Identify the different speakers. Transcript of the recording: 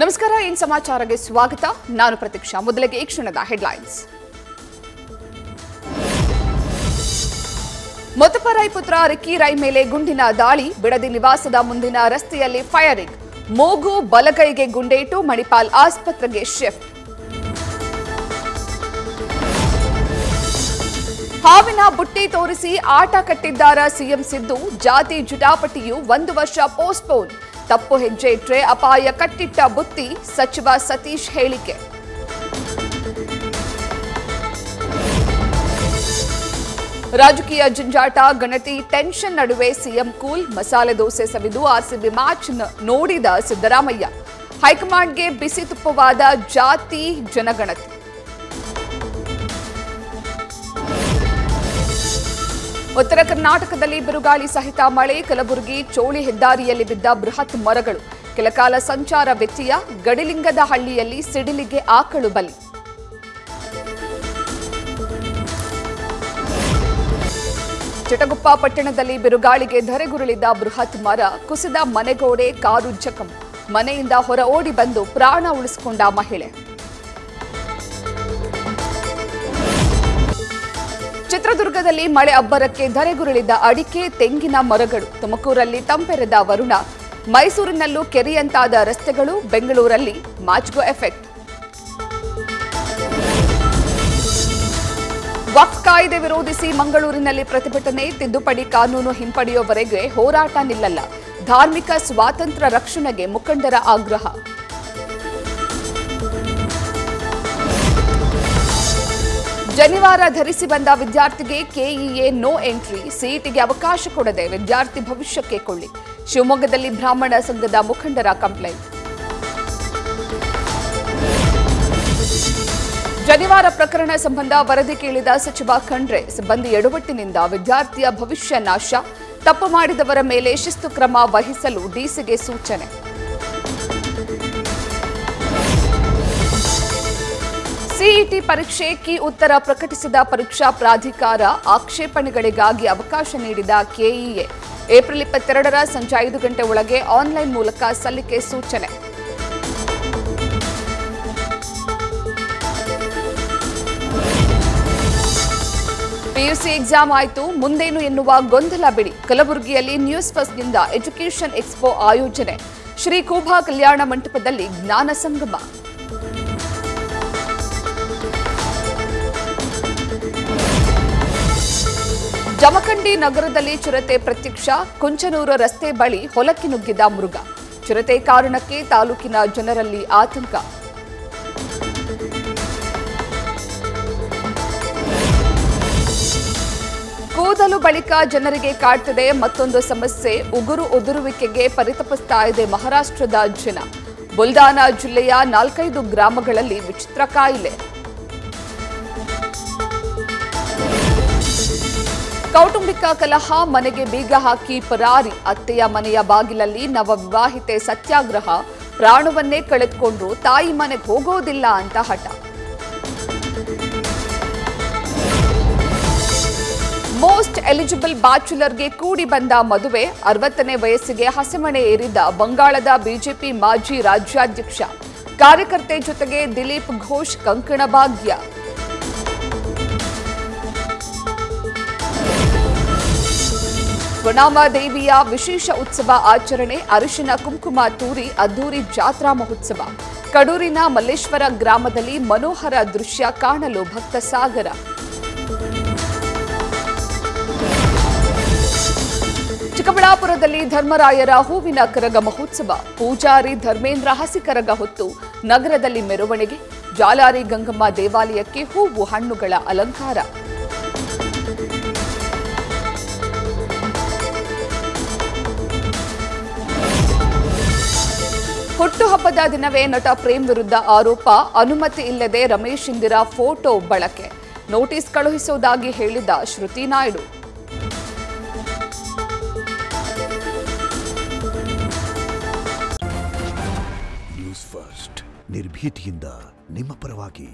Speaker 1: ನಮಸ್ಕಾರ, ಇನ್ ಸಮಾಚಾರಕ್ಕೆ ಸ್ವಾಗತ. ನಾನು ಪ್ರತೀಕ್ಷಾ. ಮೊದಲಿಗೆ ಈ ಕ್ಷಣದ ಹೆಡ್ಲೈನ್ಸ್. ಮೊತ್ತಪರೈ ಪುತ್ರ ರಿಕ್ಕಿ ರೈ ಮೇಲೆ ಗುಂಡಿನ ದಾಳಿ. ಬಿಡದಿ ನಿವಾಸದ ಮುಂದಿನ ರಸ್ತೆಯಲ್ಲಿ ಫೈರಿಂಗ್. ಮೂಗು ಬಲಗೈಗೆ ಗುಂಡೇಟು. ಮಣಿಪಾಲ್ ಆಸ್ಪತ್ರೆಗೆ ಶಿಫ್ಟ್. ಹಾವಿನ ಬುಟ್ಟಿ ತೋರಿಸಿ ಆಟ ಕಟ್ಟಿದ್ದಾರ ಸಿಎಂ ಸಿದ್ದು. ಜಾತಿ ಜುಟಾಪಟಿಯು 1 ವರ್ಷ ಪೋಸ್ಟ್ಪೋನ್. ತಪ್ಪು ಹೆಜ್ಜೆ ಇಟ್ರೆ ಅಪಾಯ ಕಟ್ಟಿಟ್ಟ ಬುತ್ತಿ. ಸಚಿವ ಸತೀಶ್ ಹೇಳಿಕೆ. ರಾಜಕೀಯ ಜಂಜಾಟ, ಗಣತಿ, ಟೆನ್ಷನ್ ನಡುವೆ CM cool. Masala dosa ಸವಿದು RCB match ನೋಡಿದ ಸಿದ್ದರಾಮಯ್ಯ. ಹೈಕಮಾಂಡ್ಗೆ ಬಿಸಿ ತುಪ್ಪವಾದ ಜಾತಿ ಜನಗಣತಿ. ಉತ್ತರ ಕರ್ನಾಟಕದಲ್ಲಿ ಬಿರುಗಾಳಿ ಸಹಿತ ಮಳೆ. ಕಲಬುರಗಿ ಚೋಳಿ ಹೆದ್ದಾರಿಯಲ್ಲಿ ಬಿದ್ದ ಬೃಹತ್ ಮರಗಳು. ಕೆಲಕಾಲ ಸಂಚಾರ ವ್ಯತ್ಯಯ. ಗಡಿಲಿಂಗದ ಹಳ್ಳಿಯಲ್ಲಿ ಸಿಡಿಲಿಗೆ ಆಕಳು ಬಲಿ. ಚಿಟಗುಪ್ಪ ಪಟ್ಟಣದಲ್ಲಿ ಬಿರುಗಾಳಿಗೆ ಧರೆಗುರುಳಿದ ಬೃಹತ್ ಮರ. ಕುಸಿದ ಮನೆಗೋಡೆ, ಕಾರು ಜಖಂ. ಮನೆಯಿಂದ ಹೊರ ಓಡಿ ಬಂದು ಪ್ರಾಣ ಉಳಿಸಿಕೊಂಡ ಮಹಿಳೆ. ಚಿತ್ರದುರ್ಗದಲ್ಲಿ ಮಳೆ ಅಬ್ಬರಕ್ಕೆ ಧರೆಗುರುಳಿದ ಅಡಿಕೆ, ತೆಂಗಿನ ಮರಗಳು. ತುಮಕೂರಲ್ಲಿ ತಂಪೆರೆದ ವರುಣ. ಮೈಸೂರಿನಲ್ಲೂ ಕೆರೆಯಂತಾದ ರಸ್ತೆಗಳು. ಬೆಂಗಳೂರಲ್ಲಿ ಮ್ಯಾಚ್ಗೋ ಎಫೆಕ್ಟ್. ವಕ್ಫ್ ಕಾಯ್ದೆ ವಿರೋಧಿಸಿ ಮಂಗಳೂರಿನಲ್ಲಿ ಪ್ರತಿಭಟನೆ. ತಿದ್ದುಪಡಿ ಕಾನೂನು ಹಿಂಪಡೆಯುವವರೆಗೆ ಹೋರಾಟ ನಿಲ್ಲಲ್ಲ. ಧಾರ್ಮಿಕ ಸ್ವಾತಂತ್ರ್ಯ ರಕ್ಷಣೆಗೆ ಮುಖಂಡರ ಆಗ್ರಹ. ಶನಿವಾರ ಧರಿಸಿ ಬಂದ ವಿದ್ಯಾರ್ಥಿಗೆ ಕೆಇಎ ನೋ ಎಂಟ್ರಿ. ಸಿಇಟಿಗೆ ಅವಕಾಶ ಕೊಡದೆ ವಿದ್ಯಾರ್ಥಿ ಭವಿಷ್ಯಕ್ಕೆ ಕೊಳ್ಳಿ. ಶಿವಮೊಗ್ಗದಲ್ಲಿ ಬ್ರಾಹ್ಮಣ ಸಂಘದ ಮುಖಂಡರ ಕಂಪ್ಲೇಂಟ್. ಶನಿವಾರ ಪ್ರಕರಣ ಸಂಬಂಧ ವರದಿ ಕೇಳಿದ ಸಚಿವ ಖಂಡ್ರೆ. ಸಿಬ್ಬಂದಿ ಎಡವಟ್ಟಿನಿಂದ ವಿದ್ಯಾರ್ಥಿಯ ಭವಿಷ್ಯ ನಾಶ. ತಪ್ಪು ಮಾಡಿದವರ ಮೇಲೆ ಶಿಸ್ತು ಕ್ರಮ ವಹಿಸಲು ಡಿಸಿಗೆ ಸೂಚನೆ. ಸಿಇಟಿ ಪರೀಕ್ಷೆ ಕೀ ಉತ್ತರ ಪ್ರಕಟಿಸಿದ ಪರೀಕ್ಷಾ ಪ್ರಾಧಿಕಾರ. ಆಕ್ಷೇಪಣೆಗಳಿಗಾಗಿ ಅವಕಾಶ ನೀಡಿದ ಕೆಇಎ. ಏಪ್ರಿಲ್ 22ರ ಸಂಜೆ 5 ಗಂಟೆ ಒಳಗೆ ಆನ್ಲೈನ್ ಮೂಲಕ ಸಲ್ಲಿಕೆ ಸೂಚನೆ. ಪಿಯುಸಿ ಎಕ್ಸಾಮ್ ಆಯಿತು, ಮುಂದೇನು ಎನ್ನುವ ಗೊಂದಲ ಬಿಡಿ. ಕಲಬುರಗಿಯಲ್ಲಿ ನ್ಯೂಸ್ ಫಸ್ಟ್ನಿಂದ ಎಜುಕೇಷನ್ ಎಕ್ಸ್ಪೋ ಆಯೋಜನೆ. ಶ್ರೀ ಕೂಬಾ ಕಲ್ಯಾಣ ಮಂಟಪದಲ್ಲಿ ಜ್ಞಾನ ಸಂಗಮ. ಜಮಖಂಡಿ ನಗರದಲ್ಲಿ ಚಿರತೆ ಪ್ರತ್ಯಕ್ಷ. ಕುಂಚನೂರು ರಸ್ತೆ ಬಳಿ ಹೊಲಕ್ಕೆ ನುಗ್ಗಿದ ಮೃಗ. ಚಿರತೆ ಕಾರಣಕ್ಕೆ ತಾಲೂಕಿನ ಜನರಲ್ಲಿ ಆತಂಕ. ಕೂದಲು ಬಳಿಕ ಜನರಿಗೆ ಕಾಡ್ತಿದೆ ಮತ್ತೊಂದು ಸಮಸ್ಯೆ. ಉಗುರು ಉದುರುವಿಕೆಗೆ ಪರಿತಪಿಸ್ತಾ ಇದೆ ಮಹಾರಾಷ್ಟ್ರದ ಜನ. ಬುಲ್ದಾನಾ ಜಿಲ್ಲೆಯ 4-5 ಗ್ರಾಮಗಳಲ್ಲಿ ವಿಚಿತ್ರ ಕಾಯಿಲೆ. ಕೌಟುಂಬಿಕ ಕಲಹ, ಮನೆಗೆ ಬೀಗ ಹಾಕಿ ಪರಾರಿ. ಅತ್ತೆಯ ಮನೆಯ ಬಾಗಿಲಲ್ಲಿ ನವವಿವಾಹಿತೆ ಸತ್ಯಾಗ್ರಹ. ಪ್ರಾಣವನ್ನೇ ಕಳೆದುಕೊಂಡ್ರು, ತಾಯಿ ಮನೆಗೆ ಹೋಗೋದಿಲ್ಲ ಅಂತ ಹಠ. ಮೋಸ್ಟ್ ಎಲಿಜಿಬಲ್ ಬ್ಯಾಚುಲರ್ಗೆ ಕೂಡಿ ಬಂದ ಮದುವೆ. 60ನೇ ವಯಸ್ಸಿಗೆ ಹಸೆಮಣೆ ಏರಿದ ಬಂಗಾಳದ ಬಿಜೆಪಿ ಮಾಜಿ ರಾಜ್ಯಾಧ್ಯಕ್ಷ. ಕಾರ್ಯಕರ್ತೆ ಜೊತೆಗೆ ದಿಲೀಪ್ ಘೋಷ್ ಕಂಕಣ ಭಾಗ್ಯ. ಸ್ವನಾಮ ದೇವಿಯ ವಿಶೇಷ ಉತ್ಸವ ಆಚರಣೆ. ಅರಿಶಿನ ಕುಂಕುಮ ತೂರಿ ಅದ್ದೂರಿ ಜಾತ್ರಾ ಮಹೋತ್ಸವ. ಕಡೂರಿನ ಮಲ್ಲೇಶ್ವರ ಗ್ರಾಮದಲ್ಲಿ ಮನೋಹರ ದೃಶ್ಯ ಕಾಣಲು ಭಕ್ತ ಸಾಗರ. ಚಿಕ್ಕಬಳ್ಳಾಪುರದಲ್ಲಿ ಧರ್ಮರಾಯರ ಹೂವಿನ ಕರಗ ಮಹೋತ್ಸವ. ಪೂಜಾರಿ ಧರ್ಮೇಂದ್ರ ಹಸಿ ಕರಗ ಹೊತ್ತು ನಗರದಲ್ಲಿ ಮೆರವಣಿಗೆ. ಜಾಲಾರಿ ಗಂಗಮ್ಮ ದೇವಾಲಯಕ್ಕೆ ಹೂವು ಹಣ್ಣುಗಳ ಅಲಂಕಾರ. ಹುಟ್ಟುಹಬ್ಬದ ದಿನವೇ ನಟ ಪ್ರೇಮ್ ವಿರುದ್ಧ ಆರೋಪ. ಅನುಮತಿ ಇಲ್ಲದೆ ರಮೇಶ್ ಇಂದಿರಾ ಫೋಟೋ ಬಳಕೆ. ನೋಟಿಸ್ ಕಳುಹಿಸುವುದಾಗಿ ಹೇಳಿದ ಶ್ರುತಿ ನಾಯ್ಡು.
Speaker 2: ನ್ಯೂಸ್ ಫಸ್ಟ್ ನಿರ್ಭೀತಿಯಿಂದ ನಿಮ್ಮ ಪರವಾಗಿ.